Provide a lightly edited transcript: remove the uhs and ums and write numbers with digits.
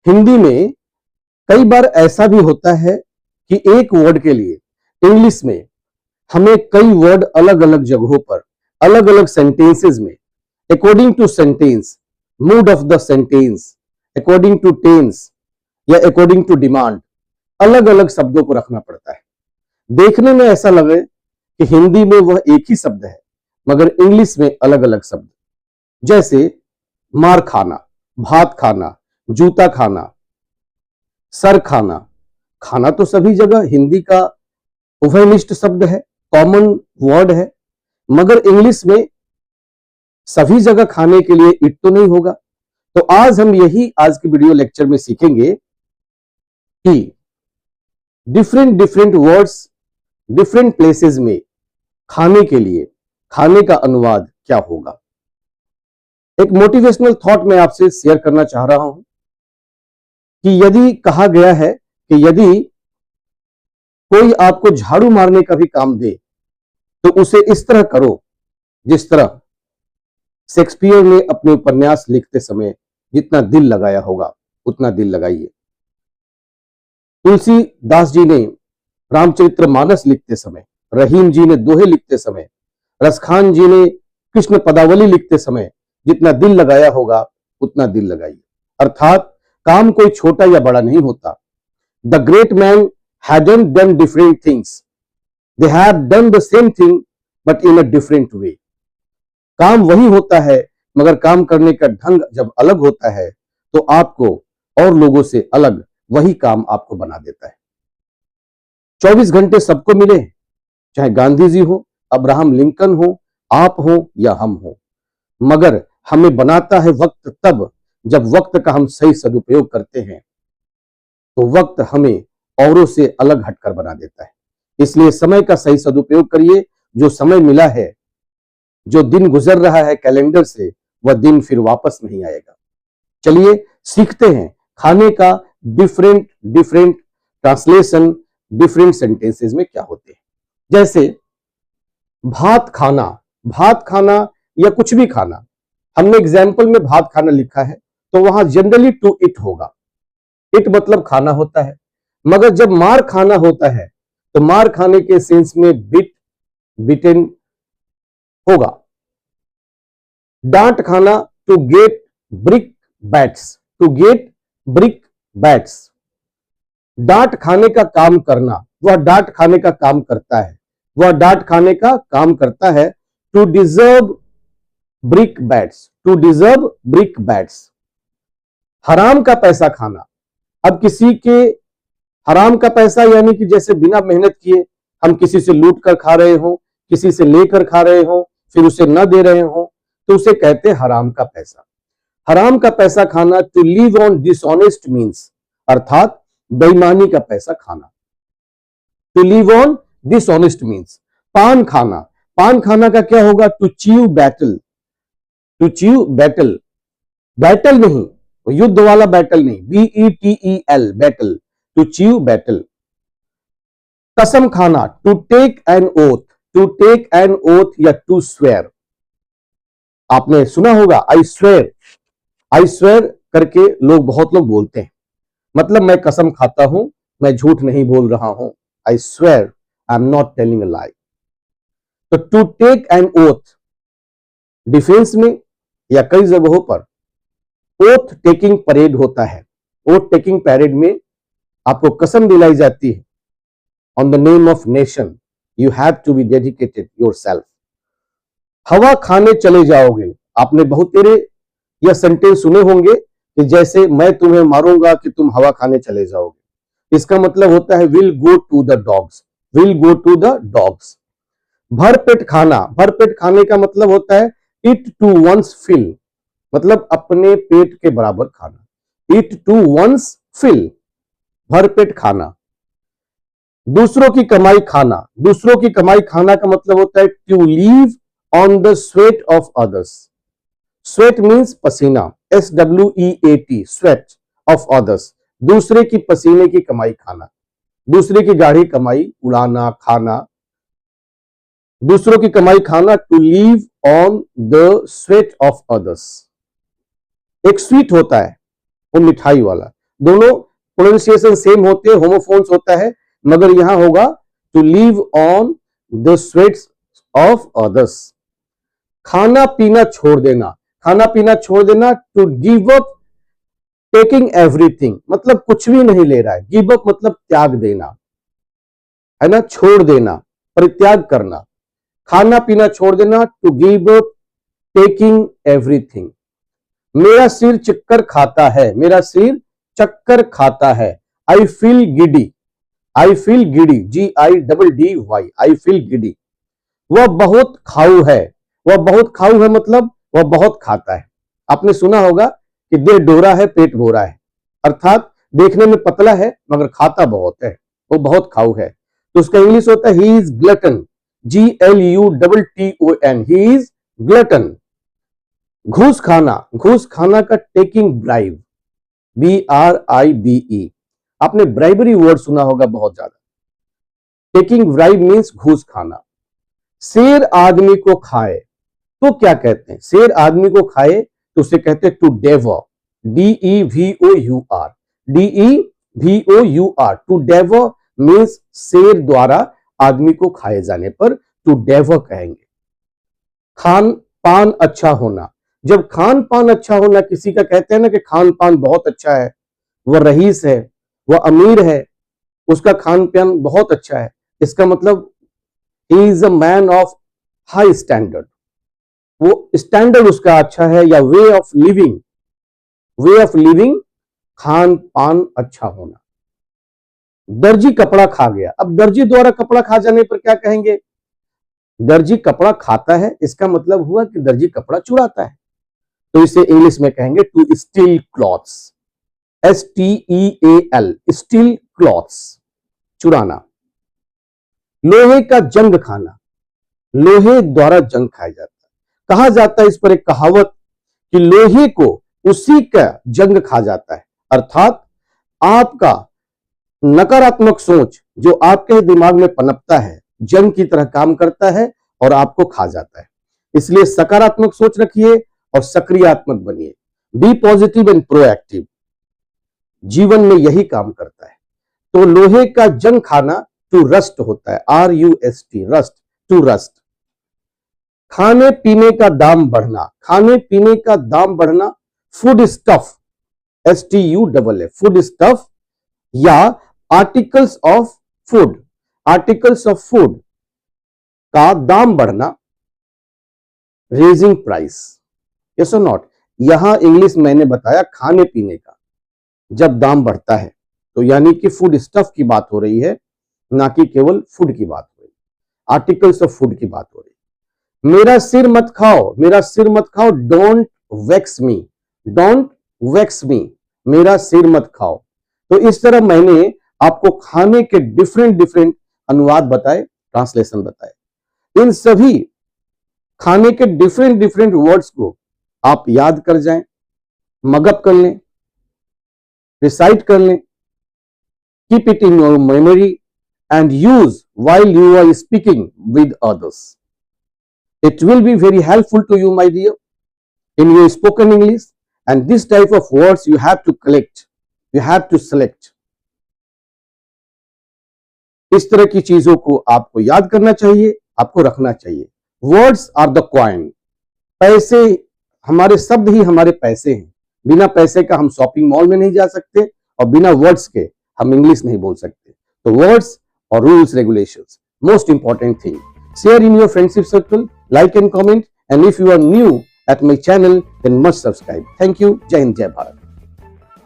हिंदी में कई बार ऐसा भी होता है कि एक वर्ड के लिए इंग्लिश में हमें कई वर्ड अलग अलग जगहों पर अलग अलग सेंटेंसेस में according to sentence, mood of the sentence, according to tense या अकॉर्डिंग टू डिमांड अलग अलग शब्दों को रखना पड़ता है। देखने में ऐसा लगे कि हिंदी में वह एक ही शब्द है मगर इंग्लिश में अलग अलग शब्द, जैसे मार खाना, भात खाना, जूता खाना, सर खाना। खाना तो सभी जगह हिंदी का उभयनिष्ठ शब्द है, कॉमन वर्ड है, मगर इंग्लिश में सभी जगह खाने के लिए इट तो नहीं होगा। तो आज हम यही आज की वीडियो लेक्चर में सीखेंगे कि different different words different places में खाने के लिए खाने का अनुवाद क्या होगा। एक मोटिवेशनल थॉट मैं आपसे शेयर करना चाह रहा हूं कि यदि कहा गया है कि यदि कोई आपको झाड़ू मारने का भी काम दे तो उसे इस तरह करो जिस तरह शेक्सपियर ने अपने उपन्यास लिखते समय जितना दिल लगाया होगा उतना दिल लगाइए। तुलसीदास जी ने रामचरितमानस लिखते समय, रहीम जी ने दोहे लिखते समय, रसखान जी ने कृष्ण पदावली लिखते समय जितना दिल लगाया होगा उतना दिल लगाइए। अर्थात काम कोई छोटा या बड़ा नहीं होता। The great man hadn't done different things, they have done the same thing but in a different way। काम वही होता है मगर काम करने का ढंग जब अलग होता है तो आपको और लोगों से अलग वही काम आपको बना देता है। 24 घंटे सबको मिले, चाहे गांधी जी हो, अब्राहम लिंकन हो, आप हो या हम हो, मगर हमें बनाता है वक्त तब जब वक्त का हम सही सदुपयोग करते हैं तो वक्त हमें औरों से अलग हटकर बना देता है। इसलिए समय का सही सदुपयोग करिए। जो समय मिला है, जो दिन गुजर रहा है कैलेंडर से, वह दिन फिर वापस नहीं आएगा। चलिए सीखते हैं खाने का different different translation different sentences में क्या होते हैं। जैसे भात खाना, भात खाना या कुछ भी खाना, हमने एग्जाम्पल में भात खाना लिखा है तो वहां जनरली टू इट होगा। इट मतलब खाना होता है, मगर जब मार खाना होता है तो मार खाने के सेंस में बिट बिटेन होगा। डांट खाना, to get brickbats, to get brickbats. डांट खाने का काम करना, वह डांट खाने का काम करता है, वह डांट खाने का काम करता है। To deserve brickbats, to deserve brickbats. हराम का पैसा खाना, अब किसी के हराम का पैसा यानी कि जैसे बिना मेहनत किए हम किसी से लूट कर खा रहे हो, किसी से लेकर खा रहे हो, फिर उसे न दे रहे हो, तो उसे कहते हैं हराम का पैसा। हराम का पैसा खाना, to live on dishonest means, अर्थात बेईमानी का पैसा खाना। To live on dishonest means. पान खाना, पान खाना का क्या होगा? To chew betel, to chew betel. Battle नहीं, युद्ध वाला बैटल नहीं, BETEL betel, to chew betel. कसम खाना, to take an oath, to take an oath या टू स्वेयर। आपने सुना होगा आई स्वेयर, आई स्वेयर करके लोग बहुत लोग बोलते हैं, मतलब मैं कसम खाता हूं, मैं झूठ नहीं बोल रहा हूं। I swear I am not telling a lie. तो to take an oath defence में या कई जगहों पर ओथ टेकिंग परेड होता है। ओथ टेकिंग परेड में आपको कसम दिलाई जाती है, on the name of nation you have to be dedicated yourself. हवा खाने चले जाओगे, आपने बहुत तेरे यह सेंटेंस सुने होंगे कि जैसे मैं तुम्हें मारूंगा कि तुम हवा खाने चले जाओगे। इसका मतलब होता है will go to the dogs, will go to the dogs. भरपेट खाना, भरपेट खाने का मतलब होता है इट टू वंस फिल, मतलब अपने पेट के बराबर खाना, इट टू वंस फिल, भरपेट खाना। दूसरों की कमाई खाना, दूसरों की कमाई खाना का मतलब होता है to live on the sweat of others. Sweat means पसीना, SWEAT, स्वेट ऑफ अदर्स, दूसरे की पसीने की कमाई खाना, दूसरे की गाढ़ी कमाई उड़ाना, खाना, दूसरों की कमाई खाना, to live on the sweat of others. एक स्वीट होता है वो मिठाई वाला, दोनों प्रोनाउंसिएशन सेम होते हैं, होमोफोन्स होता है, मगर यहां होगा to live on the sweats of others. खाना पीना छोड़ देना, खाना पीना छोड़ देना, to give up taking everything, मतलब कुछ भी नहीं ले रहा है। गिव अप मतलब त्याग देना, है ना, छोड़ देना, परित्याग करना। खाना पीना छोड़ देना, to give up taking everything. मेरा सिर चक्कर खाता है, मेरा सिर चक्कर खाता है। I feel giddy, I feel giddy, GIDDY, I feel giddy. वह बहुत खाऊ है, वह बहुत खाऊ है मतलब वह बहुत खाता है। आपने सुना होगा कि देह डोरा है पेट भोरा है, अर्थात देखने में पतला है मगर खाता बहुत है, वो बहुत खाऊ है। तो उसका इंग्लिश होता है he is glutton, GLUTTON, he is glutton. घूस खाना, घूस खाना का टेकिंग ब्राइब, BRIBE। आपने ब्राइबरी वर्ड सुना होगा बहुत ज्यादा। टेकिंग ब्राइब मीन्स घूस खाना। शेर आदमी को खाए तो क्या कहते हैं? शेर आदमी को खाए तो उसे कहते हैं to devour, DEVOUR, DEVOUR। To devour means शेर द्वारा आदमी को खाए जाने पर टू डेवर कहेंगे। खान पान अच्छा होना, जब खान पान अच्छा होना, किसी का कहते हैं ना कि खान पान बहुत अच्छा है, वह रईस है, वह अमीर है, उसका खान पान बहुत अच्छा है, इसका मतलब he is a man of high standard, वो स्टैंडर्ड उसका अच्छा है, या way of living, way of living, Khan पान अच्छा होना। दर्जी कपड़ा खा गया, अब दर्जी द्वारा कपड़ा खा जाने पर क्या कहेंगे? दर्जी कपड़ा खाता है, इसका मतलब हुआ कि दर्जी कपड़ा चुराता है, तो इसे इंग्लिश में कहेंगे to steal clothes, STEAL, steal clothes, चुराना। लोहे का जंग खाना, लोहे द्वारा जंग खाया जाता है। कहा जाता है इस पर एक कहावत कि लोहे को उसी का जंग खा जाता है, अर्थात आपका नकारात्मक सोच जो आपके दिमाग में पनपता है जंग की तरह काम करता है और आपको खा जाता है। इसलिए सकारात्मक सोच रखिए और सक्रियात्मक बनिए। बी पॉजिटिव एंड प्रोएक्टिव, जीवन में यही काम करता है। तो लोहे का जंग खाना टू रस्ट होता है, RUST, रस्ट, टू रस्ट। खाने पीने का दाम बढ़ना, खाने पीने का दाम बढ़ना, food stuff, STUFF, food stuff, या articles of food, articles of food का दाम बढ़ना, रेजिंग प्राइस, यस और नॉट। यहां इंग्लिश मैंने बताया खाने पीने का जब दाम बढ़ता है, तो यानी कि फूड स्टफ की बात हो रही है, ना कि केवल फूड की बात हो रही, आर्टिकल्स ऑफ फूड की बात हो रही। मेरा सिर मत खाओ, मेरा सिर मत खाओ, don't vex me, don't vex me, मेरा सिर मत खाओ। तो इस तरह मैंने आपको खाने के डिफरेंट अनुवाद बताए, ट्रांसलेशन बताए। इन सभी खाने के डिफरेंट वर्ड्स को आप याद कर जाएं, मगअप कर लें, रिसाइट कर लें, keep it in your memory and use while you are speaking with others. It will be very helpful to you, my dear, in your spoken English, and this type of words you have to collect, you have to select. इस तरह की चीजों को आपको याद करना चाहिए, आपको रखना चाहिए। Words are the coin. पैसे, हमारे शब्द ही हमारे पैसे हैं। बिना पैसे का हम शॉपिंग मॉल में नहीं जा सकते और बिना वर्ड्स के हम इंग्लिश नहीं बोल सकते। तो words or rules, regulations, most important thing. Share in your friendship circle, like and comment, and if you are new at my channel, then must subscribe. Thank you. Jai Hind, Jai Bharat.